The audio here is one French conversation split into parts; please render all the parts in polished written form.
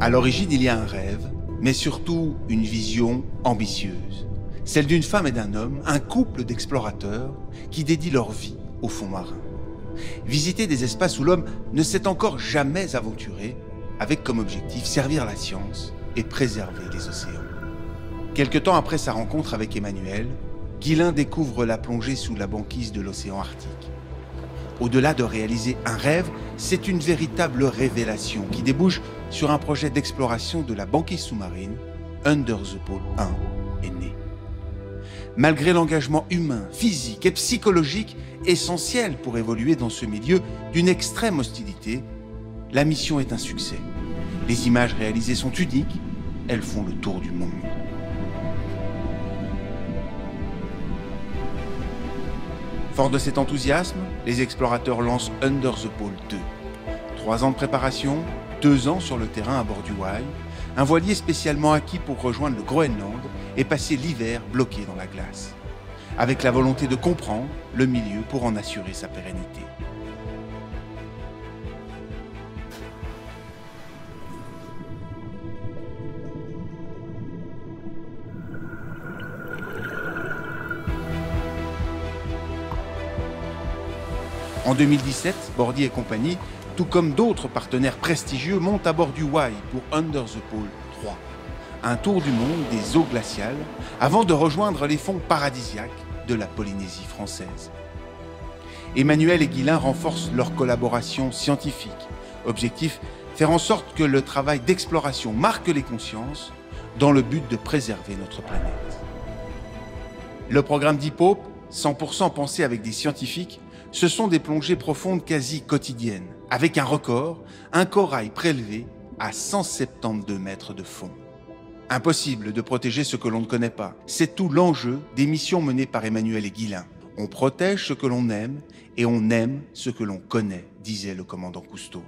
À l'origine, il y a un rêve, mais surtout une vision ambitieuse. Celle d'une femme et d'un homme, un couple d'explorateurs qui dédient leur vie au fond marin. Visiter des espaces où l'homme ne s'est encore jamais aventuré, avec comme objectif servir la science et préserver les océans. Quelque temps après sa rencontre avec Emmanuel, Guillain découvre la plongée sous la banquise de l'océan Arctique. Au-delà de réaliser un rêve, c'est une véritable révélation qui débouche sur un projet d'exploration de la banquise sous-marine, Under the Pole 1 est né. Malgré l'engagement humain, physique et psychologique essentiel pour évoluer dans ce milieu d'une extrême hostilité, la mission est un succès. Les images réalisées sont uniques, elles font le tour du monde. Fort de cet enthousiasme, les explorateurs lancent Under the Pole 2. 3 ans de préparation, 2 ans sur le terrain à bord du Wai, un voilier spécialement acquis pour rejoindre le Groenland et passer l'hiver bloqué dans la glace, avec la volonté de comprendre le milieu pour en assurer sa pérennité. En 2017, Bordy et compagnie, tout comme d'autres partenaires prestigieux, montent à bord du Wai pour Under the Pole 3, un tour du monde des eaux glaciales avant de rejoindre les fonds paradisiaques de la Polynésie française. Emmanuel et Guillain renforcent leur collaboration scientifique. Objectif, faire en sorte que le travail d'exploration marque les consciences dans le but de préserver notre planète. Le programme Deep Hope, 100% pensé avec des scientifiques, ce sont des plongées profondes quasi quotidiennes, avec un record, un corail prélevé à 172 mètres de fond. Impossible de protéger ce que l'on ne connaît pas. C'est tout l'enjeu des missions menées par Emmanuel et Guillain. On protège ce que l'on aime et on aime ce que l'on connaît, disait le commandant Cousteau.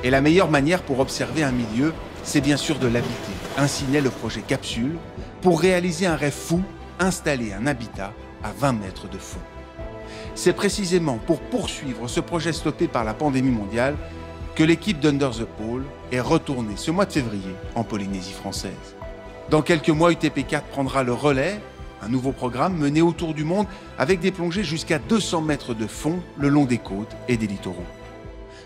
Et la meilleure manière pour observer un milieu, c'est bien sûr de l'habiter. Ainsi naît le projet Capsule, pour réaliser un rêve fou, installer un habitat à 20 mètres de fond. C'est précisément pour poursuivre ce projet stoppé par la pandémie mondiale que l'équipe d'Under the Pole est retournée ce mois de février en Polynésie française. Dans quelques mois, UTP4 prendra le relais, un nouveau programme mené autour du monde avec des plongées jusqu'à 200 mètres de fond le long des côtes et des littoraux.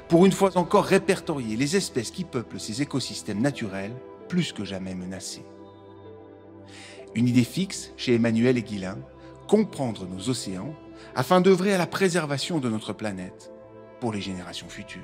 Pour une fois encore répertorier les espèces qui peuplent ces écosystèmes naturels plus que jamais menacés. Une idée fixe chez Emmanuel et Guillain, comprendre nos océans afin d'œuvrer à la préservation de notre planète pour les générations futures.